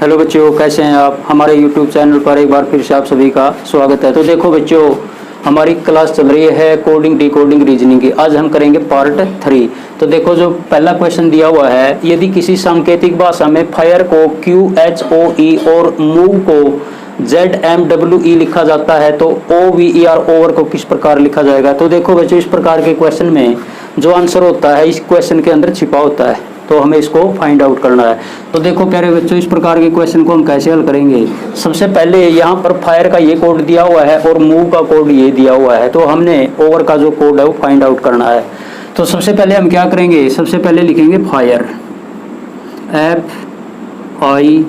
Hello बच्चों, कैसे हैं आप। हमारे यूट्यूब चैनल पर एक बार फिर से आप सभी का स्वागत है। तो देखो बच्चों, हमारी क्लास चल रही है कोडिंग डिकोडिंग रीजनिंग की। आज हम करेंगे पार्ट 3। तो देखो, जो पहला क्वेश्चन दिया हुआ है, यदि किसी सांकेतिक भाषा में फायर को QHOE और मूव को ZMWE लिखा जाता है तो OVER ओवर को किस प्रकार लिखा जाएगा। तो देखो बच्चों, इस प्रकार के क्वेश्चन में जो आंसर होता है इस क्वेश्चन के अंदर छिपा होता है, तो हमें इसको फाइंड आउट करना है। तो देखो प्यारे बच्चों, इस प्रकार के क्वेश्चन को हम कैसे हल करेंगे। सबसे पहले यहाँ पर फायर का ये कोड दिया हुआ है और मूव का कोड ये दिया हुआ है, तो हमने ओवर का जो कोड है वो फाइंड आउट करना है। तो सबसे पहले हम क्या करेंगे, सबसे पहले लिखेंगे फायर, FIRE,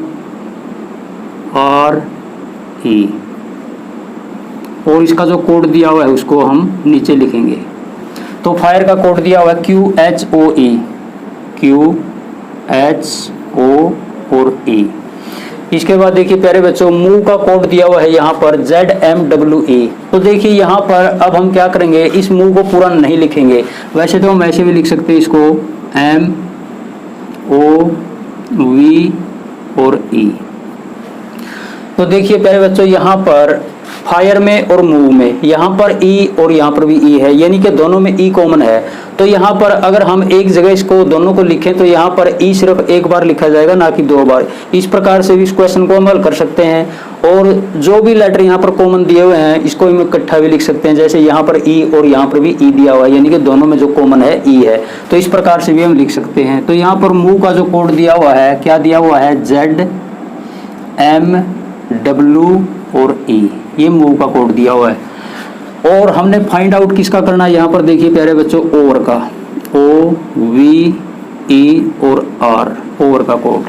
और इसका जो कोड दिया हुआ है उसको हम नीचे लिखेंगे। तो फायर का कोड दिया हुआ है QHOE और E। इसके बाद देखिए प्यारे बच्चों, मूव का कोड दिया हुआ है यहाँ पर ZMWE। तो देखिए यहाँ पर अब हम क्या करेंगे, इस मूव को पूरा नहीं लिखेंगे, वैसे तो हम ऐसे भी लिख सकते हैं इसको MOV और E। तो देखिए प्यारे बच्चों, यहाँ पर फायर में और मूव में यहाँ पर E और यहाँ पर भी E है, यानी कि दोनों में E कॉमन है। तो यहाँ पर अगर हम एक जगह इसको दोनों को लिखें तो यहाँ पर E सिर्फ एक बार लिखा जाएगा, ना कि 2 बार। इस प्रकार से भी इस क्वेश्चन को हम हल कर सकते हैं। और जो भी लेटर यहाँ पर कॉमन दिए हुए हैं इसको हम इकट्ठा भी लिख सकते हैं, जैसे यहाँ पर E और यहाँ पर भी E दिया हुआ है, यानी कि दोनों में जो कॉमन है E है। तो इस प्रकार से भी हम लिख सकते हैं। तो यहाँ पर मूव का जो कोड दिया हुआ है, क्या दिया हुआ है, ZMW और E, ये मूव का कोड दिया हुआ है। और हमने फाइंड आउट किसका करना है, यहाँ पर देखिए प्यारे बच्चों, ओवर का, OVE और R, ओवर का कोड।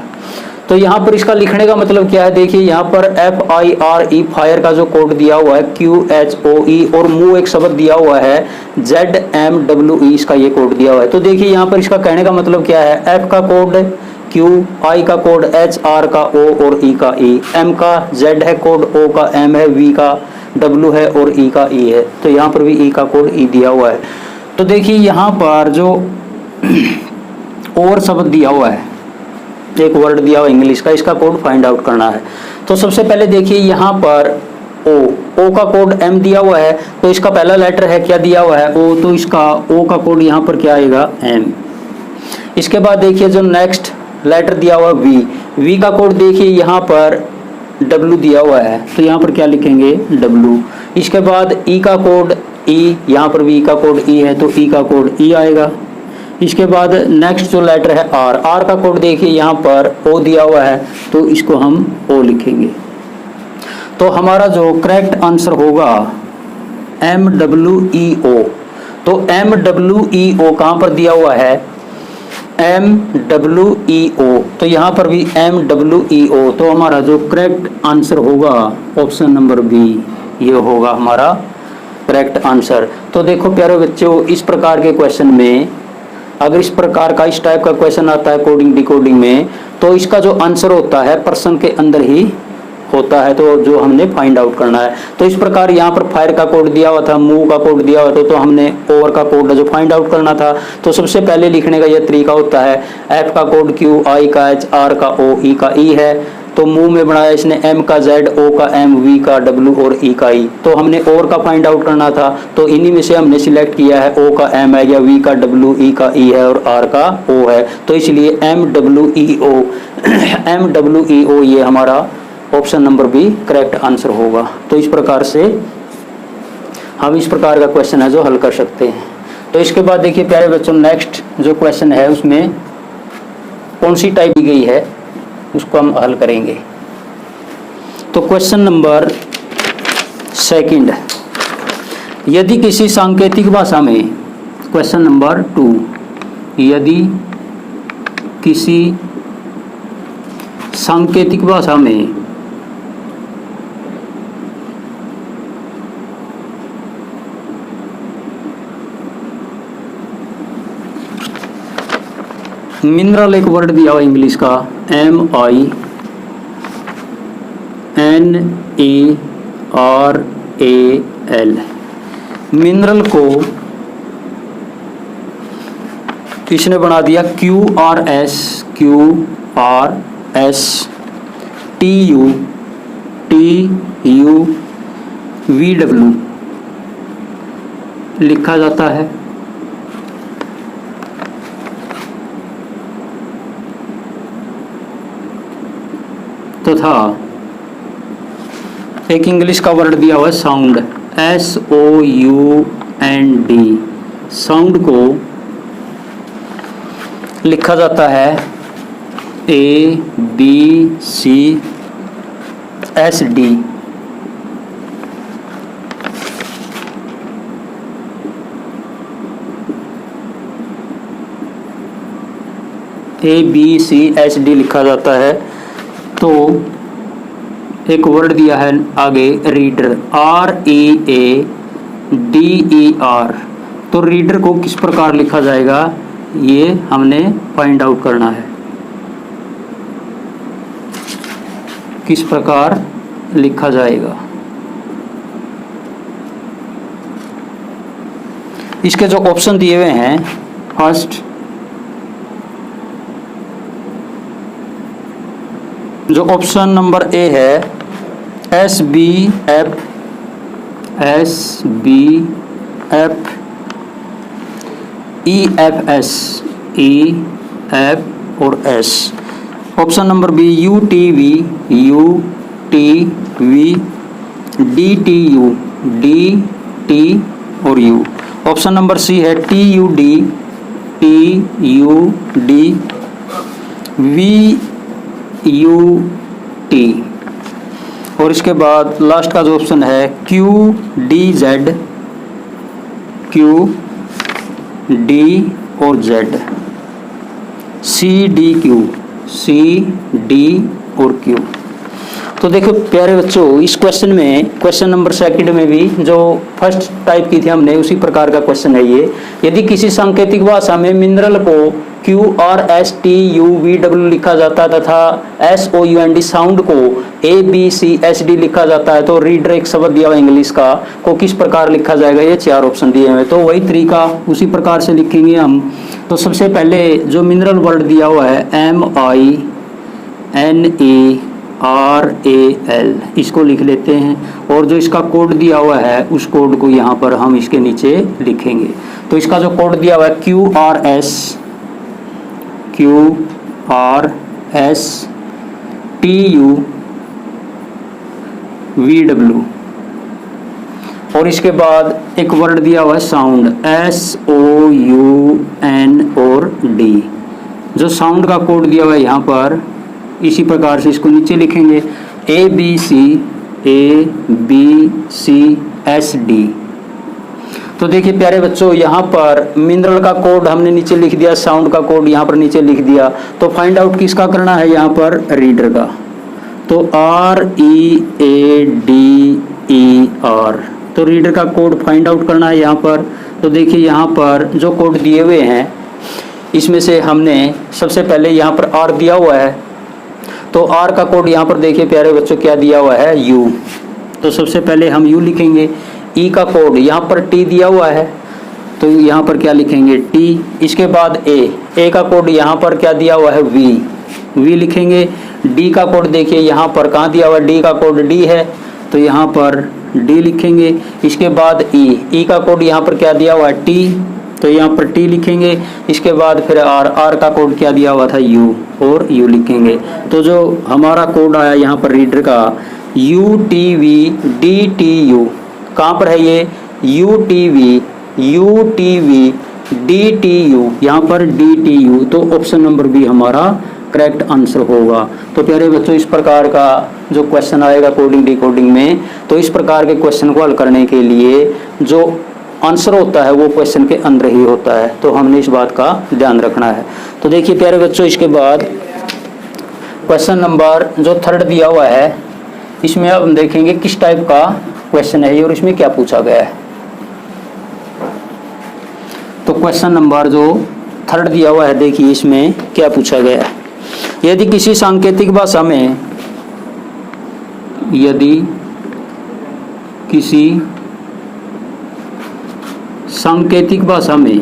तो यहाँ पर इसका लिखने का मतलब क्या है, देखिए यहाँ पर FIRE फायर का जो कोड दिया हुआ है, QHOE और मूव एक शब्द दिया हुआ है ZMWE, इसका ये कोड दिया हुआ है। तो देखिए यहाँ पर इसका कहने का मतलब क्या है, F का कोड Q, I का कोड H, R का O और E का E, M का Z है कोड, O का M है, V का W है और E का E है। तो यहाँ पर भी E का कोड E दिया हुआ है। तो देखिए यहाँ पर जो और शब्द दिया हुआ है, एक वर्ड दिया हुआ है इंग्लिश का, इसका कोड फाइंड आउट करना है। तो सबसे पहले देखिए यहाँ पर O का कोड M दिया हुआ है, तो इसका पहला लेटर है, क्या दिया हुआ है, O, तो इसका O का कोड यहाँ पर क्या आएगा, M। इसके बाद देखिए जो नेक्स्ट लेटर दिया हुआ V का कोड देखिए यहाँ पर W दिया हुआ है, तो यहाँ पर क्या लिखेंगे, W। इसके बाद E का कोड E, यहाँ पर भी E का कोड E है, तो E का कोड E आएगा। इसके बाद नेक्स्ट जो लेटर है R का कोड देखिए यहाँ पर O दिया हुआ है, तो इसको हम O लिखेंगे। तो हमारा जो करेक्ट आंसर होगा MWEO। तो MWEO कहाँ पर दिया हुआ है, MWEO, तो यहाँ पर भी MWEO। तो हमारा जो करेक्ट आंसर होगा ऑप्शन नंबर B, ये होगा हमारा करेक्ट आंसर। तो देखो प्यारे बच्चों, इस प्रकार के क्वेश्चन में अगर इस प्रकार का इस टाइप का क्वेश्चन आता है कोडिंग डिकोडिंग में, तो इसका जो आंसर होता है प्रश्न के अंदर ही होता है, तो जो हमने फाइंड आउट करना है। तो इस प्रकार यहाँ पर फायर का कोड दिया हुआ था, मूव का कोड दिया हुआ था, तो हमने ओवर का कोड जो फाइंड आउट करना था। तो सबसे पहले लिखने का यह तरीका होता है, F का कोड Q, I का H, R का O, E का E है। तो मूव में बनाया इसने M का Z, O का M, V का W और E का E। तो हमने ओवर का फाइंड आउट करना था, तो इन्हीं में से हमने सिलेक्ट किया है, O का M है, या V का W, E का E है और R का O है। तो इसलिए MWEO ये हमारा option number B correct answer होगा। तो इस प्रकार से हम इस प्रकार का क्वेश्चन है जो हल कर सकते हैं। तो इसके बाद देखिए प्यारे बच्चों, नेक्स्ट जो क्वेश्चन है उसमें कौन सी टाइप दी गई है उसको हम हल करेंगे। तो क्वेश्चन नंबर 2, यदि किसी सांकेतिक भाषा में, क्वेश्चन नंबर 2, यदि किसी सांकेतिक भाषा में मिनरल, एक वर्ड दिया हुआ इंग्लिश का MINERAL, मिनरल को इसने बना दिया QRS TUVW लिखा जाता है। तथा एक इंग्लिश का वर्ड दिया हुआ है साउंड, SOUND। साउंड को लिखा जाता है ABCSD। ABCSD लिखा जाता है। तो एक वर्ड दिया है आगे रीडर, READER। तो रीडर को किस प्रकार लिखा जाएगा ये हमने फाइंड आउट करना है, किस प्रकार लिखा जाएगा। इसके जो ऑप्शन दिए हुए हैं, फर्स्ट जो ऑप्शन नंबर ए है SBF EFS और S। Option number B UTV DTU DT और U। ऑप्शन नंबर सी है TUD VUT। और इसके बाद लास्ट का जो ऑप्शन है QDZ QD और Z, CDQ CD और Q। तो देखो प्यारे बच्चों, इस क्वेश्चन में, क्वेश्चन नंबर सेकंड में भी जो फर्स्ट टाइप की थी हमने, उसी प्रकार का क्वेश्चन है ये। यदि किसी सांकेतिक भाषा में मिनरल को QRSTUVW लिखा जाता है तथा SOUND साउंड को ABCSD लिखा जाता है, तो रीडर एक शब्द दिया हुआ इंग्लिश का को किस प्रकार लिखा जाएगा, ये 4 ऑप्शन दिए हुए। तो वही तरीका उसी प्रकार से लिखेंगे हम। तो सबसे पहले जो मिनरल वर्ड दिया हुआ है MINERAL, इसको लिख लेते हैं। और जो इसका कोड दिया हुआ है उस कोड को यहाँ पर हम इसके नीचे लिखेंगे। तो इसका जो कोड दिया हुआ है QRSTUVW। और इसके बाद एक वर्ड दिया हुआ है साउंड, SOUN और D। जो साउंड का कोड दिया हुआ है यहाँ पर, इसी प्रकार से इसको नीचे लिखेंगे ABCSD। तो देखिए प्यारे बच्चों, यहाँ पर मिनरल का कोड हमने नीचे लिख दिया, साउंड का कोड यहाँ पर नीचे लिख दिया। तो फाइंड आउट किसका करना है यहाँ पर, रीडर का। तो READER, तो रीडर का कोड फाइंड आउट करना है यहाँ पर। तो देखिए यहाँ पर जो कोड दिए हुए हैं, इसमें से हमने सबसे पहले यहाँ पर R दिया हुआ है, तो R का कोड यहाँ पर देखिए प्यारे बच्चों क्या दिया हुआ है, U। तो सबसे पहले हम U लिखेंगे। E का कोड यहाँ पर T दिया हुआ है, तो यहाँ पर क्या लिखेंगे, T। इसके बाद A का कोड यहाँ पर क्या दिया हुआ है, V लिखेंगे। D का कोड देखिए यहाँ पर कहाँ दिया हुआ है, D का कोड D है, तो यहाँ पर D लिखेंगे। इसके बाद E का कोड यहाँ पर क्या दिया हुआ है, T, तो यहाँ पर T लिखेंगे। इसके बाद फिर R का कोड क्या दिया हुआ था, U, और U लिखेंगे। तो जो हमारा कोड आया यहाँ पर रीडर का UTV DTU, कहाँ पर है ये, UTV DTU, यहाँ पर DTU। तो ऑप्शन नंबर बी हमारा करेक्ट आंसर होगा। तो प्यारे बच्चों, इस प्रकार का जो क्वेश्चन आएगा कोडिंग डिकोडिंग में, तो इस प्रकार के क्वेश्चन को हल करने के लिए जो आंसर होता है वो क्वेश्चन के अंदर ही होता है। तो हमने इस बात का ध्यान रखना है। तो देखिए प्यारे बच्चों, इसके बाद क्वेश्चन नंबर जो 3 दिया हुआ है, इसमें अब हम देखेंगे किस टाइप का क्वेश्चन है और इसमें क्या पूछा गया है। तो क्वेश्चन नंबर जो 3 दिया हुआ है, देखिए इसमें क्या पूछा गया है। यदि किसी सांकेतिक भाषा में, यदि किसी सांकेतिक भाषा में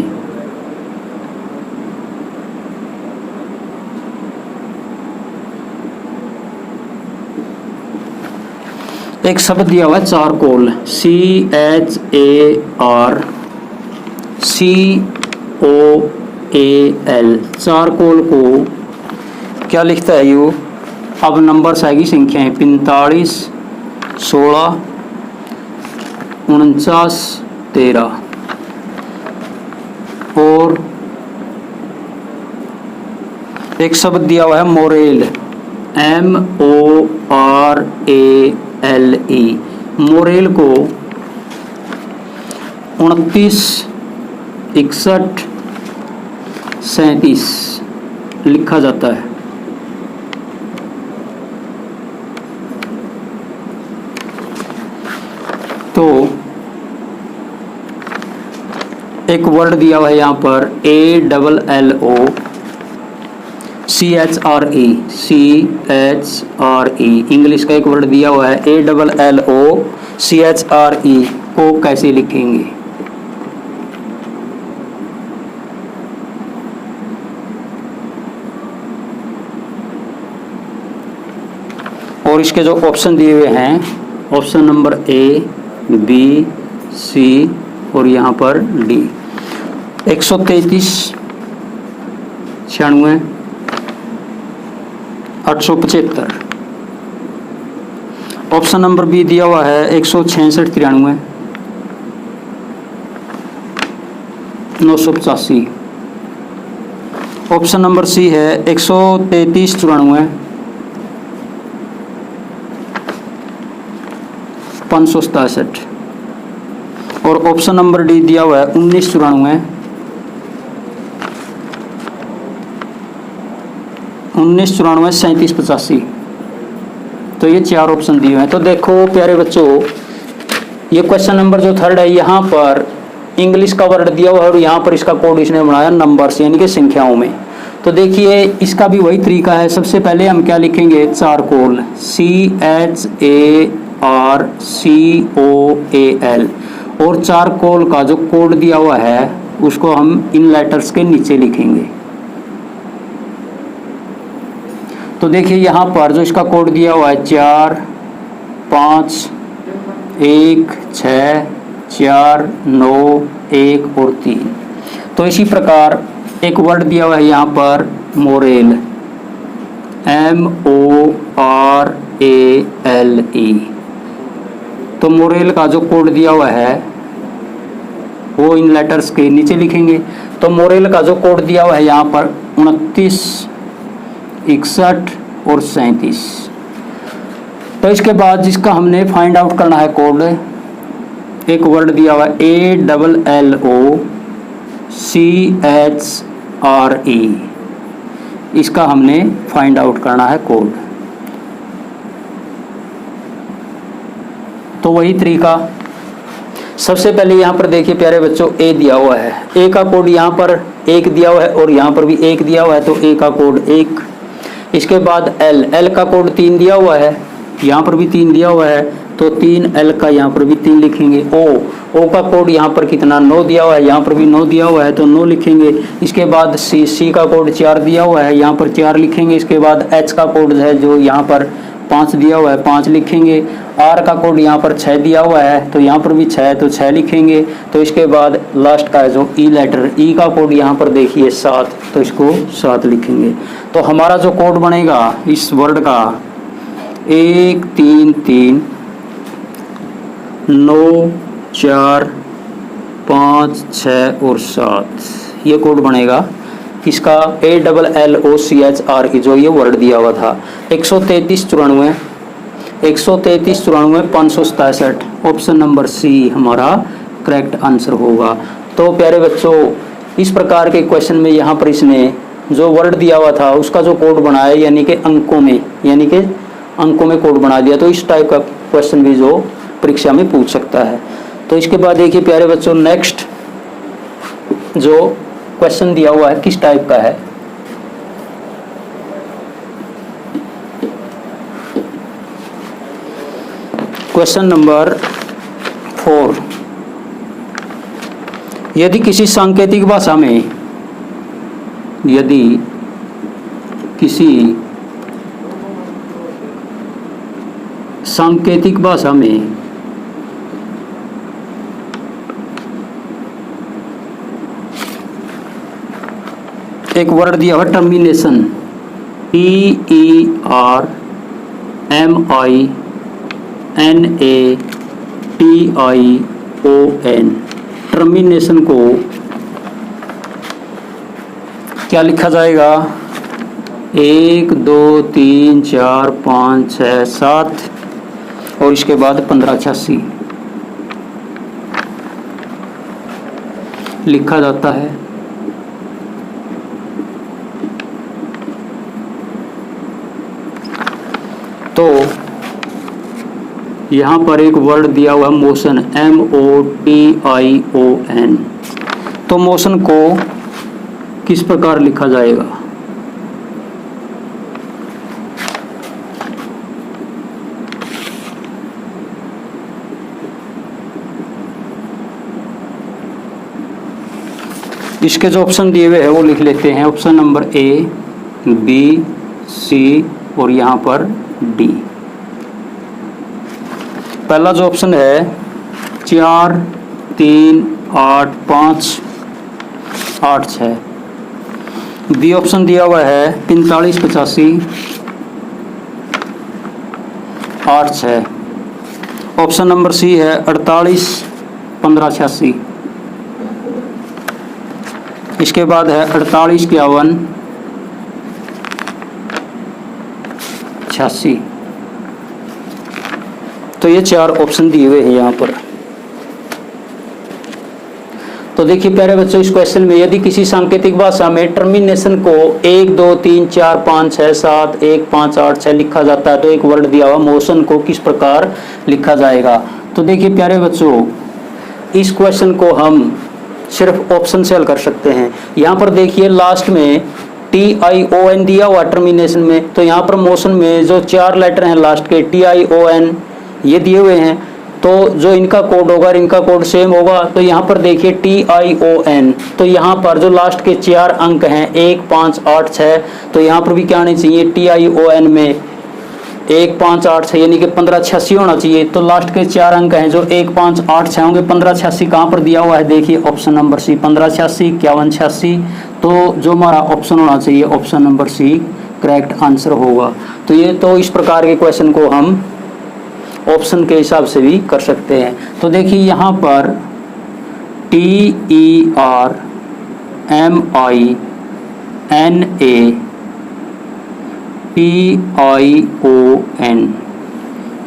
एक शब्द दिया हुआ है चारकोल, CHARCOAL, चारकोल को क्या लिखता है यू। अब नंबर्स आएगी, संख्याएं 45, 16, 49, 13 और एक शब्द दिया हुआ है मोरेल, MORALE, मोरेल को 29, 61, 37 लिखा जाता है। तो एक वर्ड दिया हुआ है यहाँ पर ALLOCHRE, इंग्लिश का एक वर्ड दिया हुआ है ALLOCHRE, को कैसे लिखेंगे। और इसके जो ऑप्शन दिए हुए हैं, option number A, B, C और यहाँ पर D। 133, 96, 875। ऑप्शन नंबर बी दिया हुआ है 166, 93, 985। ऑप्शन नंबर सी है 133, 94, 567। और ऑप्शन नंबर डी दिया हुआ है 19, 94, 37, 85। तो ये चार ऑप्शन दिए हुए हैं। तो देखो प्यारे बच्चों, ये क्वेश्चन नंबर जो थर्ड है, यहाँ पर इंग्लिश का वर्ड दिया हुआ है और यहाँ पर इसका कोड इसने बनाया नंबर्स यानी कि संख्याओं में। तो देखिए इसका भी वही तरीका है। सबसे पहले हम क्या लिखेंगे, चारकोल, CHARCOAL, और चारकोल का जो कोड दिया हुआ है उसको हम इन लेटर्स के नीचे लिखेंगे। तो देखिए यहाँ पर जो इसका कोड दिया हुआ है 4, 5, 1, 6, 4, 9, 1 और 3। तो इसी प्रकार एक वर्ड दिया हुआ है यहाँ पर मोरेल, MORALE। तो मोरेल का जो कोड दिया हुआ है वो इन लेटर्स के नीचे लिखेंगे। तो मोरेल का जो कोड दिया हुआ है यहाँ पर 29, 61 और 37। तो इसके बाद जिसका हमने फाइंड आउट करना है कोड, एक वर्ड दिया हुआ है ALLOCHRE, इसका हमने फाइंड आउट करना है कोड। तो वही तरीका, सबसे पहले यहाँ पर देखिए प्यारे बच्चों A दिया हुआ है, A का कोड यहाँ पर 1 दिया हुआ है और यहाँ पर भी 1 दिया हुआ है, तो A का कोड 1। इसके बाद L का कोड 3 दिया हुआ है, यहाँ पर भी 3 दिया हुआ है, तो 3 L का यहाँ पर भी 3 लिखेंगे। O का कोड यहाँ पर कितना 9 दिया हुआ है, यहाँ पर भी 9 दिया हुआ है, तो 9 लिखेंगे। इसके बाद C का कोड 4 दिया हुआ है, यहाँ पर 4 लिखेंगे। इसके बाद H का कोड है जो यहाँ पर 5 दिया हुआ है, 5 लिखेंगे। R का कोड यहाँ पर 6 दिया हुआ है, तो यहाँ पर भी 6, तो 6 लिखेंगे। तो इसके बाद लास्ट का है जो E लेटर, E का कोड यहाँ पर देखिए 7, तो इसको 7 लिखेंगे। तो हमारा जो कोड बनेगा इस वर्ड का 1 3 3 9 4 5 6 और 7, ये कोड बनेगा किसका, ALLOCHRE, जो ये वर्ड दिया हुआ था। 133 94 567, ऑप्शन नंबर सी हमारा करेक्ट आंसर होगा। तो प्यारे बच्चों, इस प्रकार के क्वेश्चन में यहाँ पर इसने जो वर्ड दिया हुआ था उसका जो कोड बनाया, यानी कि अंकों में कोड बना दिया। तो इस टाइप का क्वेश्चन भी जो परीक्षा में पूछ सकता है। तो इसके बाद देखिए प्यारे बच्चों, नेक्स्ट जो क्वेश्चन दिया हुआ है किस टाइप का है। क्वेश्चन नंबर 4, यदि किसी सांकेतिक भाषा में सांकेतिक भाषा में एक वर्ड दिया हुआ टर्मिनेशन, TERMINATION, टर्मिनेशन को क्या लिखा जाएगा? 1 2 3 4 5 6 7 और इसके बाद 1586 लिखा जाता है। तो यहाँ पर एक वर्ड दिया हुआ मोशन, MOTION। तो मोशन को किस प्रकार लिखा जाएगा? इसके जो ऑप्शन दिए हुए हैं वो लिख लेते हैं। Option number A, B, C और यहाँ पर D। पहला जो ऑप्शन है 4 3 8 5 8 6। बी ऑप्शन दिया हुआ है 45 85 8 6। ऑप्शन नंबर सी है 48 15 86। इसके बाद है 48 51 86। तो ये 4 ऑप्शन दिए हुए हैं यहाँ पर। तो देखिए प्यारे बच्चों, इस क्वेश्चन में यदि किसी सांकेतिक भाषा में टर्मिनेशन को 1 2 3 4 5 6 7 1 5 8 6 लिखा जाता है, तो एक वर्ड दिया हुआ मोशन को किस प्रकार लिखा जाएगा? तो देखिए प्यारे बच्चों, इस क्वेश्चन को हम सिर्फ ऑप्शन से हल कर सकते हैं। यहाँ पर देखिए लास्ट में TION दिया हुआ टर्मिनेशन में, तो यहाँ पर मोशन में जो 4 लेटर हैं लास्ट के TION ये दिए हुए हैं, तो जो इनका कोड होगा इनका कोड सेम होगा। तो यहाँ पर देखिए TION, तो यहाँ पर जो लास्ट के 4 अंक हैं 1 5 8 6, तो यहाँ पर भी क्या आनी चाहिए? TION में 1 5 8 6 यानी कि 1586 होना चाहिए। तो लास्ट के 4 अंक हैं जो 1 5 8 6 होंगे। 1586 कहाँ पर दिया हुआ है? देखिए ऑप्शन नंबर सी 1586 51 86। तो जो हमारा ऑप्शन होना चाहिए option number C correct answer होगा। तो ये तो इस प्रकार के क्वेश्चन को हम ऑप्शन के हिसाब से भी कर सकते हैं। तो देखिए यहाँ पर TERMINATION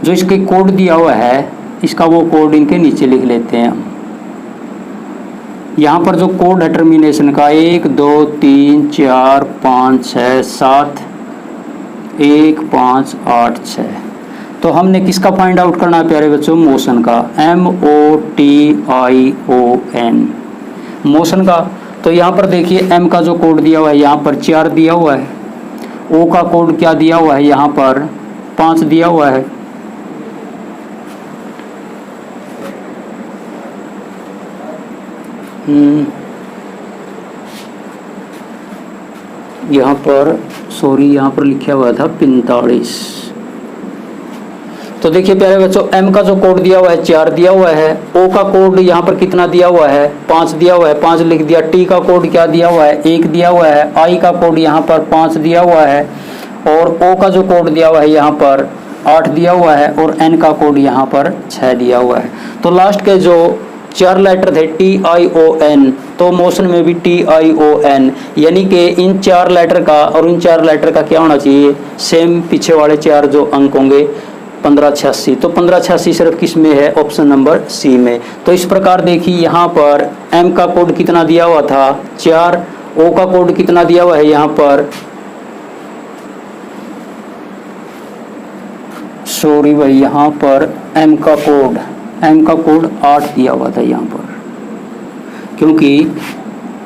जो इसके कोड दिया हुआ है, इसका वो कोड इनके नीचे लिख लेते हैं हम। यहाँ पर जो कोड है टर्मिनेशन का 1 2 3 4 5 6 7 1 5 8 6। तो हमने किसका फाइंड आउट करना है प्यारे बच्चों? मोशन का, MOTION मोशन का। तो यहाँ पर देखिए M का जो कोड दिया हुआ है यहाँ पर 4 दिया हुआ है, O का कोड क्या दिया हुआ है? यहाँ पर 5 दिया हुआ है। यहाँ पर यहाँ पर लिखा हुआ था 45। तो देखिए प्यारे बच्चों, M का जो कोड दिया हुआ है 4 दिया हुआ है, O का कोड यहाँ पर कितना दिया हुआ है? 5 दिया हुआ है, 5 लिख दिया। T का कोड क्या दिया हुआ है? 1 दिया हुआ है। I का कोड यहाँ पर 5 दिया हुआ है और O का जो कोड दिया हुआ है यहाँ पर 8 दिया हुआ है और N का कोड यहाँ पर 6 दिया हुआ है। तो लास्ट के जो 4 लेटर थे TION, तो मोशन में भी TION, यानी कि इन 4 लेटर का और इन 4 लेटर का क्या होना चाहिए? सेम पीछे वाले 4 जो अंक होंगे 1586। तो 1586 सिर्फ किस में है? ऑप्शन नंबर सी में। तो इस प्रकार देखिए यहाँ पर M का कोड कितना दिया हुआ था? 4। O का कोड कितना दिया हुआ है यहाँ पर? सॉरी भाई, यहाँ पर M का कोड 8 दिया हुआ था यहाँ पर, क्योंकि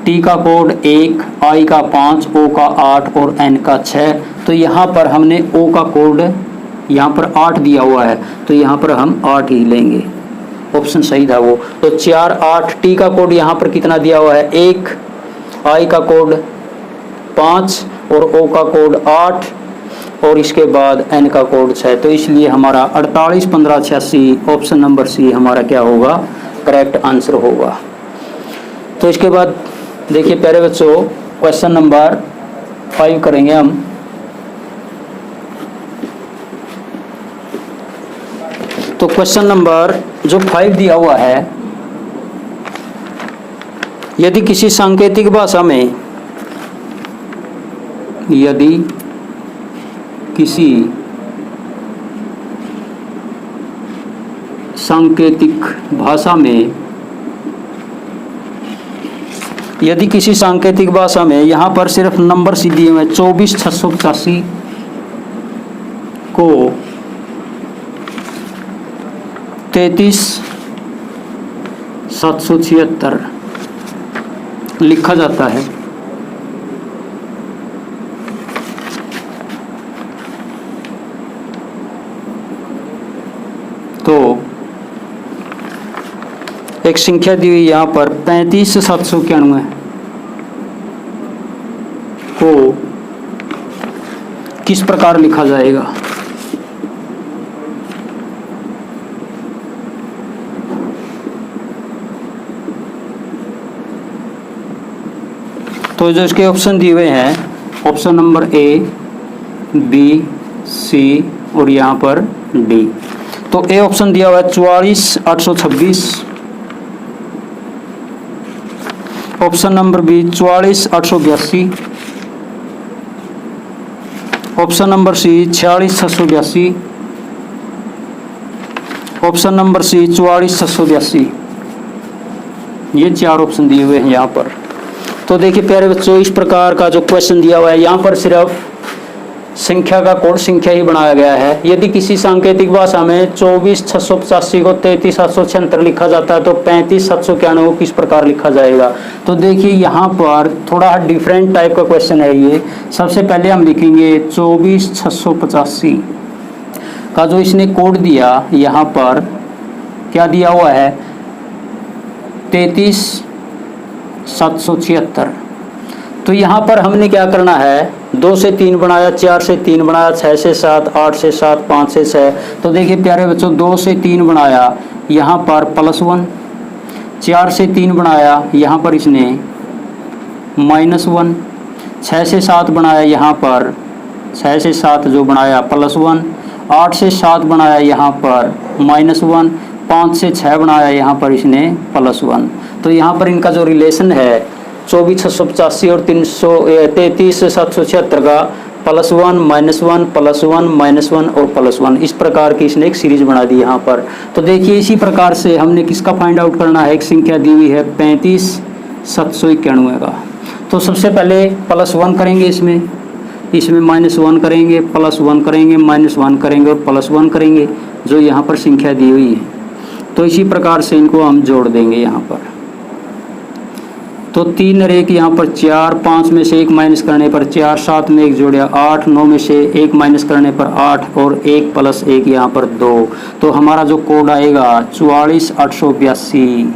T का कोड 1, I का 5, O का 8 और N का 6। तो यहाँ पर हमने O का कोड यहाँ पर 8 दिया हुआ है, तो यहाँ पर हम 8 ही लेंगे, ऑप्शन सही था वो। तो 4 8। T का कोड यहाँ पर कितना दिया हुआ है? 1, I का कोड 5 और O का कोड 8 और इसके बाद n का कोड 6, तो इसलिए हमारा 481586 ऑप्शन नंबर सी हमारा क्या होगा, करेक्ट आंसर होगा। तो इसके बाद देखिए प्यारे बच्चों क्वेश्चन नंबर 5 करेंगे हम। तो क्वेश्चन नंबर जो 5 दिया हुआ है, यदि किसी सांकेतिक भाषा में, यदि किसी सांकेतिक भाषा में, यदि किसी सांकेतिक भाषा में यहाँ पर सिर्फ नंबर सी दिए हुए 24685 को 33776 लिखा जाता है, तो एक संख्या दी हुई यहाँ पर 35791 को किस प्रकार लिखा जाएगा। तो जो इसके ऑप्शन दिए हुए हैं, ऑप्शन नंबर ए, बी, सी और यहाँ पर डी। तो ए ऑप्शन दिया हुआ है 44826, option number B 44882, option number C 46682, option number C 44682। ये 4 ऑप्शन दिए हुए हैं यहाँ पर। तो देखिए प्यारे बच्चों इस प्रकार का जो क्वेश्चन दिया हुआ है, यहाँ पर सिर्फ संख्या का कोड संख्या ही बनाया गया है। यदि किसी सांकेतिक भाषा में 24685 को 33776 लिखा जाता है तो 35791 को किस प्रकार लिखा जाएगा। तो देखिए यहाँ पर थोड़ा डिफरेंट टाइप का क्वेश्चन है ये। सबसे पहले हम लिखेंगे 24685 का जो इसने कोड दिया, यहाँ पर क्या दिया हुआ है 33776। तो यहाँ पर हमने क्या करना है, 2 से 3 बनाया, 4 से 3 बनाया, 6 से 7, 8 से 7, 5 से 6। तो देखिए प्यारे बच्चों 2 से 3 बनाया, यहाँ पर +1, 4 से 3 बनाया, यहाँ पर इसने -1, 6 से 7 बनाया, यहाँ पर 6 से 7 जो बनाया +1, 8 से 7 बनाया, यहाँ पर -1, 5 से 6 बनाया, यहाँ पर इसने +1। तो यहाँ पर इनका जो रिलेशन है 24685 और 33776 का +1 -1 +1 -1 और +1, इस प्रकार की इसने एक सीरीज बना दी यहाँ पर। तो देखिए इसी प्रकार से हमने किसका फाइंड आउट करना है, एक संख्या दी हुई है 35791 का। तो सबसे पहले +1 करेंगे, इसमें -1 करेंगे, +1 करेंगे, -1 करेंगे और +1 करेंगे, जो यहाँ पर संख्या दी हुई है। तो इसी प्रकार से इनको हम जोड़ देंगे यहाँ पर। तो 3 और 1 यहाँ पर 4, 5 में से 1 माइनस करने पर 4, 7 में 1 जोड़िया 8, 9 में से 1 माइनस करने पर 8 और 1 + 1 यहाँ पर 2। तो हमारा जो कोड आएगा 44882,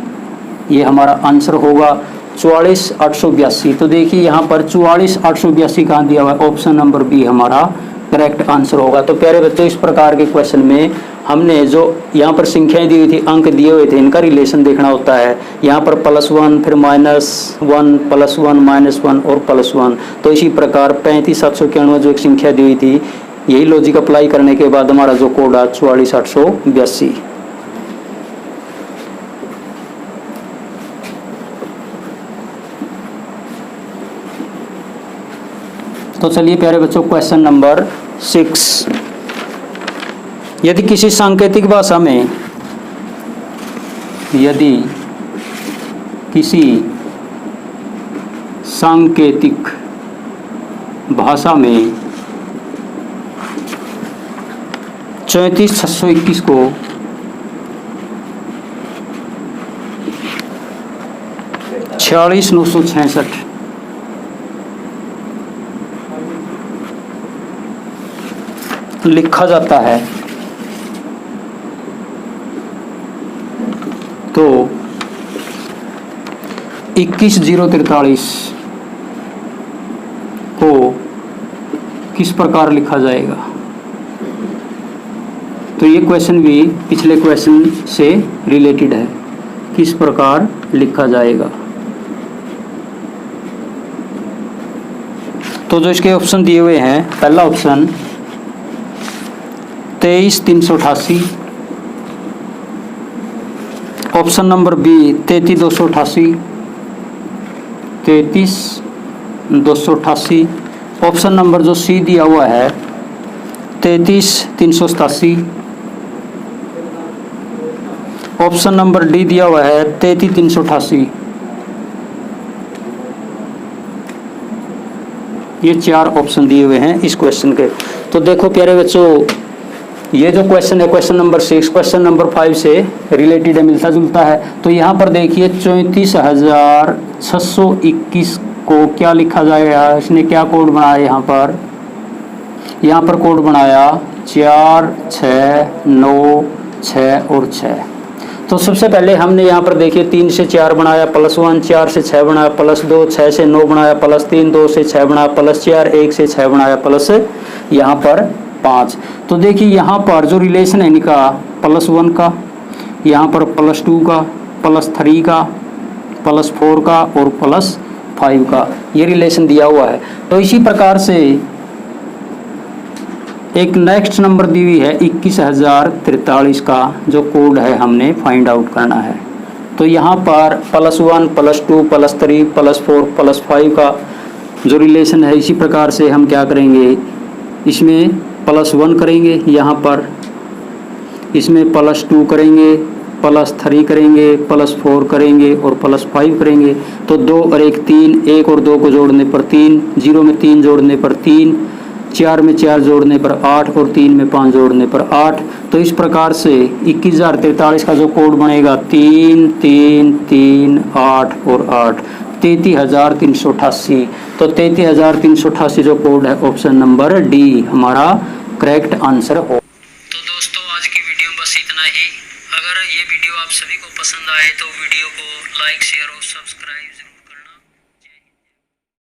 ये हमारा आंसर होगा 44882। तो देखिए यहाँ पर 44882 कहाँ दिया हुआ है, ऑप्शन नंबर बी हमारा करेक्ट आंसर होगा। तो प्यारे बच्चों इस प्रकार के क्वेश्चन में हमने जो यहाँ पर संख्याएं दी हुई थी, अंक दिए हुए थे, इनका रिलेशन देखना होता है। यहाँ पर +1 फिर -1 +1 -1 और +1। तो इसी प्रकार 35791 जो एक संख्या दी हुई थी, यही लॉजिक अप्लाई करने के बाद हमारा जो कोड है 44882। तो चलिए प्यारे बच्चों क्वेश्चन नंबर 6। यदि किसी सांकेतिक भाषा में, यदि किसी सांकेतिक भाषा में 34621 को 46966 लिखा जाता है, तो 21043 को किस प्रकार लिखा जाएगा। तो ये क्वेश्चन भी पिछले क्वेश्चन से रिलेटेड है, किस प्रकार लिखा जाएगा। तो जो इसके ऑप्शन दिए हुए हैं, पहला option 23,388, option number B 33,288, 33,288, option number जो सी दिया हुआ है 33,387, ऑप्शन नंबर डी दिया हुआ है 33,388। ये 4 ऑप्शन दिए हुए हैं इस क्वेश्चन के। तो देखो प्यारे बच्चों, ये जो क्वेश्चन है क्वेश्चन नंबर 6 क्वेश्चन नंबर 5 से रिलेटेड है, मिलता जुलता है। तो यहाँ पर देखिए 34,621 को क्या लिखा जाएगा, इसने क्या कोड बनाया यहाँ पर कोड बनाया 4, 6, 9, 6 और 6। तो सबसे पहले हमने यहाँ पर देखिए 3 से 4 बनाया +1, 4 से 6 बनाया +2, 6 से 9 बनाया +3, 2 से 6 बनाया +4, 1 से 6 बनाया प्लस यहाँ पर 5। तो देखिए यहाँ पर जो रिलेशन है इनका +1 का, यहाँ पर +2 का, +3 का, +4 का और +5 का ये रिलेशन दिया हुआ है। तो इसी प्रकार से एक नेक्स्ट नंबर दी हुई है 21,043 का, जो कोड है हमने फाइंड आउट करना है। तो यहाँ पर +1, +2, +3, +4, +5 का जो रिलेशन है, इसी प्रकार से हम क्या करेंगे, इसमें +1 करेंगे, यहाँ पर इसमें +2 करेंगे, +3 करेंगे, +4 करेंगे और +5 करेंगे। तो 2 और 1 3, 1 और 2 को जोड़ने पर 3, 0 में 3 जोड़ने पर 3, 4 में 4 जोड़ने पर 8 और 3 में 5 जोड़ने पर 8। तो इस प्रकार से 21,043 का जो कोड बनेगा 3, 3, 3, 8 और 8, 33,388। तो 33,388 जो कोड है ऑप्शन नंबर डी हमारा करेक्ट आंसर हो। तो दोस्तों आज की वीडियो बस इतना ही। अगर ये वीडियो आप सभी को पसंद आए तो वीडियो को लाइक, शेयर और सब्सक्राइब